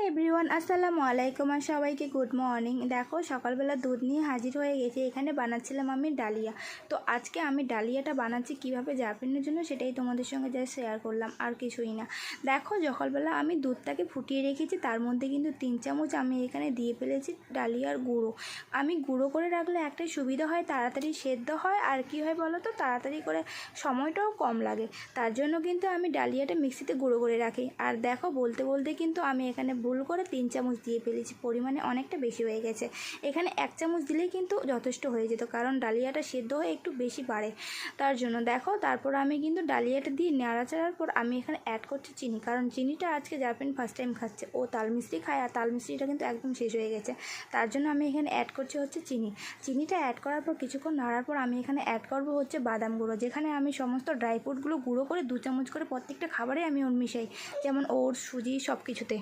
Everyone, আসসালামু আলাইকুম। আর সবাইকে গুড মর্নিং। দেখো সকালবেলা দুধ নিয়ে হাজির হয়ে গেছে। এখানে বানাচ্ছিলাম আমি ডালিয়া। তো আজকে আমি ডালিয়াটা বানাচ্ছি কীভাবে জাফরানের জন্য, সেটাই তোমাদের সঙ্গে যা শেয়ার করলাম, আর কিছুই না। দেখো সকালবেলা আমি দুধটাকে ফুটিয়ে রেখেছি, তার মধ্যে কিন্তু 3 চামচ আমি এখানে দিয়ে ফেলেছি ডালিয়ার গুঁড়ো। আমি গুঁড়ো করে রাখলে একটাই সুবিধা হয়, তাড়াতাড়ি সেদ্ধ হয়, আর কি হয় বলো তো, তাড়াতাড়ি করে সময়টাও কম লাগে। তার জন্য কিন্তু আমি ডালিয়াটা মিক্সিতে গুঁড়ো করে রাখি। আর দেখো বলতে বলতে কিন্তু আমি এখানে ভুল করে 3 চামচ দিয়ে ফেলেছি, পরিমাণে অনেকটা বেশি হয়ে গেছে। এখানে 1 চামচ দিলেই কিন্তু যথেষ্ট হয়ে যেত, কারণ ডালিয়াটা সেদ্ধ হয়ে একটু বেশি বাড়ে, তার জন্য। দেখো তারপর আমি কিন্তু ডালিয়াটা দিয়ে নাড়াচাড়ার পর আমি এখানে অ্যাড করছি চিনি, কারণ চিনিটা আজকে জাফরিন ফার্স্ট টাইম খাচ্ছে। ও তাল মিষ্টি খায়, আর তাল মিষ্টিটা কিন্তু একদম শেষ হয়ে গেছে, তার জন্য আমি এখানে অ্যাড করছি হচ্ছে চিনি। চিনিটা অ্যাড করার পর কিছুক্ষণ নাড়ার পর আমি এখানে অ্যাড করবো হচ্ছে বাদাম গুঁড়ো, যেখানে আমি সমস্ত ড্রাই ফ্রুটগুলো গুঁড়ো করে 2 চামচ করে প্রত্যেকটা খাবারে আমি ওর মিশাই, যেমন ওটস, সুজি, সব কিছুতে।